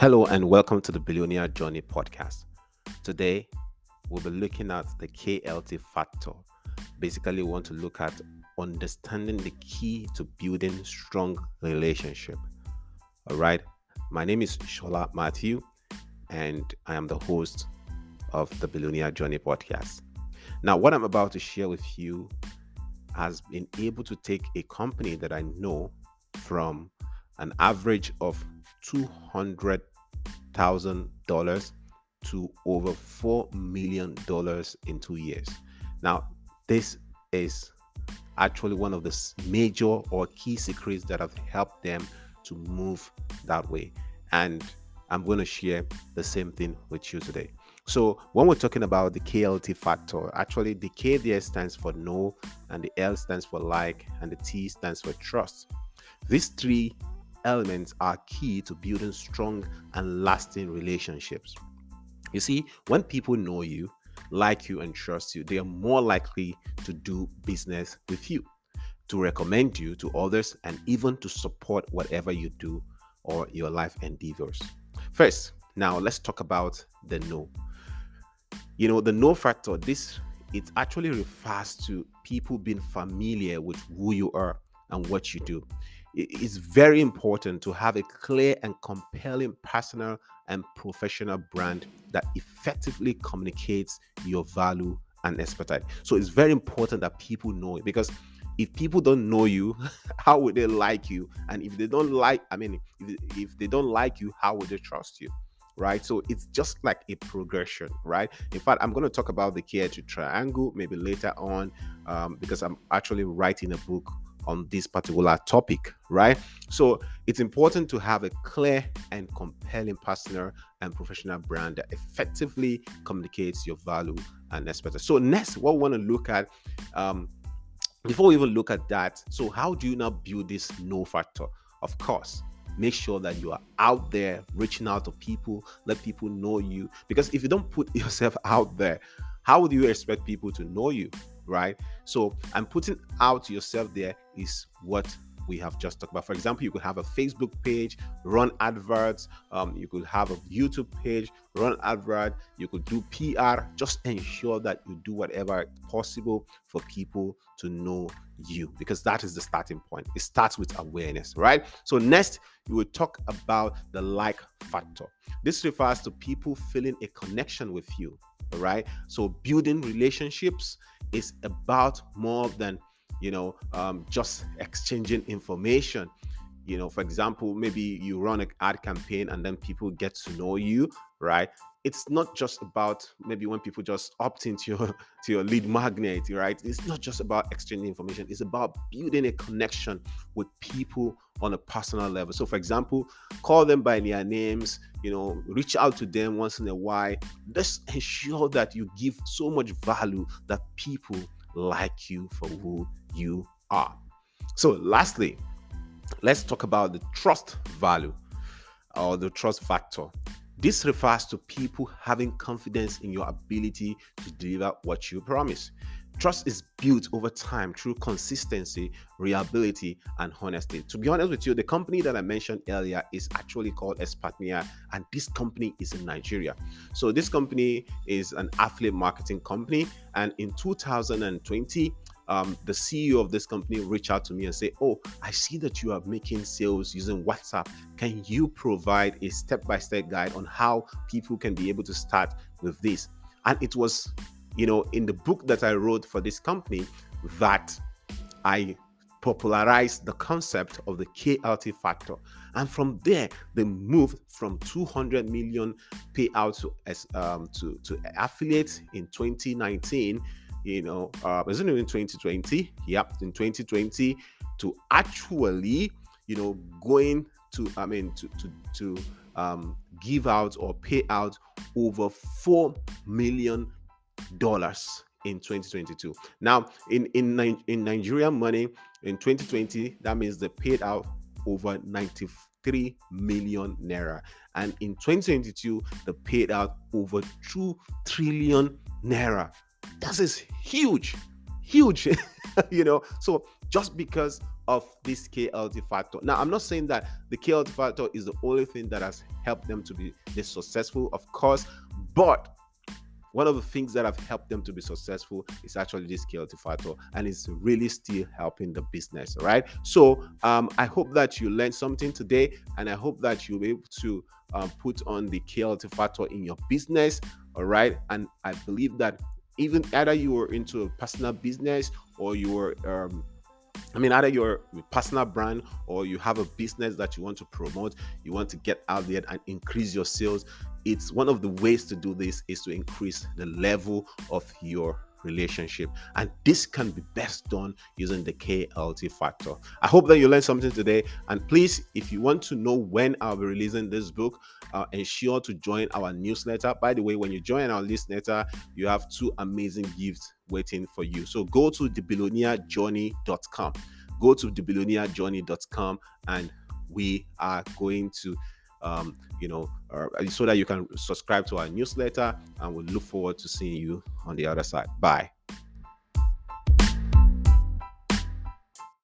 Hello and welcome to the Billionaire Journey podcast. Today, we'll be looking at the KLT factor. Basically, we want to look at understanding the key to building strong relationship. All right. My name is Shola Matthew, and I am the host of the Billionaire Journey podcast. Now, what I'm about to share with you has been able to take a company that I know from an average of $200,000 to over $4 million in 2 years. Now, this is actually one of the major or key secrets that have helped them to move that way. And I'm going to share the same thing with you today. So when we're talking about the KLT factor, actually the K there stands for no, and the L stands for like, and the T stands for trust. These three elements are key to building strong and lasting relationships. You see, when people know you, like you, and trust you, they are more likely to do business with you, to recommend you to others, and even to support whatever you do or your life endeavors. First, now let's talk about the no. The no factor, it actually refers to people being familiar with who you are and what you do. It's very important to have a clear and compelling personal and professional brand that effectively communicates your value and expertise. So it's very important that people know it, because if people don't know you, how would they like you? And if they don't like, if they don't like you, how would they trust you? Right? So it's just like a progression, right? In fact, I'm going to talk about the KLT triangle maybe later on, because I'm actually writing a book on this particular topic, right? So it's important to have a clear and compelling personal and professional brand that effectively communicates your value and expertise. So next, what we want to look at, before we even look at that, so how do you now build this no factor? Of course, make sure that you are out there reaching out to people, let people know you. Because if you don't put yourself out there, how would you expect people to know you, right? So, and putting out yourself there is what we have just talked about. For example, you could have a Facebook page, run adverts. You could have a YouTube page, run advert. You could do PR. Just ensure that you do whatever possible for people to know you, because that is the starting point. It starts with awareness, right? So next, you will talk about the like factor. This refers to people feeling a connection with you, right? So building relationships is about more than just exchanging information. For example, maybe you run an ad campaign and then people get to know you, right? It's not just about maybe when people just opt into your lead magnet, right? It's not just about exchanging information. It's about building a connection with people on a personal level. So for example, call them by their names, reach out to them once in a while. Just ensure that you give so much value that people like you for who you are. So lastly, let's talk about the trust value or the trust factor. This refers to people having confidence in your ability to deliver what you promise. Trust is built over time through consistency, reliability, and honesty. To be honest with you, the company that I mentioned earlier is actually called Expertnaire, and this company is in Nigeria. So this company is an affiliate marketing company, and in 2020, the CEO of this company reached out to me and said, "Oh, I see that you are making sales using WhatsApp. Can you provide a step-by-step guide on how people can be able to start with this?" And it was, in the book that I wrote for this company that I popularized the concept of the KLT factor. And from there, they moved from 200 million payout to affiliates in 2019. Isn't it in 2020? Yep, in 2020, to actually, going to give out or pay out over $4 million in 2022. Now, in Nigerian money, in 2020, that means they paid out over 93 million naira, and in 2022, they paid out over 2 trillion naira. That is huge. huge. So just because of this KLT factor. Now, I'm not saying that the KLT factor is the only thing that has helped them to be this successful, of course, but one of the things that have helped them to be successful is actually this KLT factor, and it's really still helping the business. All right. So I hope that you learned something today, and I hope that you'll be able to put on the KLT factor in your business. All right. And I believe that even either you are into a personal business, or you're either you're a personal brand, or you have a business that you want to promote, you want to get out there and increase your sales. It's one of the ways to do this is to increase the level of your relationship, and this can be best done using the KLT factor. I hope that you learned something today, and please, if you want to know when I'll be releasing this book, ensure to join our newsletter. By the way, when you join our newsletter, you have 2 amazing gifts waiting for you. So go to thebillionairejourney.com. Go to thebillionairejourney.com, and we are going to so that you can subscribe to our newsletter, and we look forward to seeing you on the other side. Bye.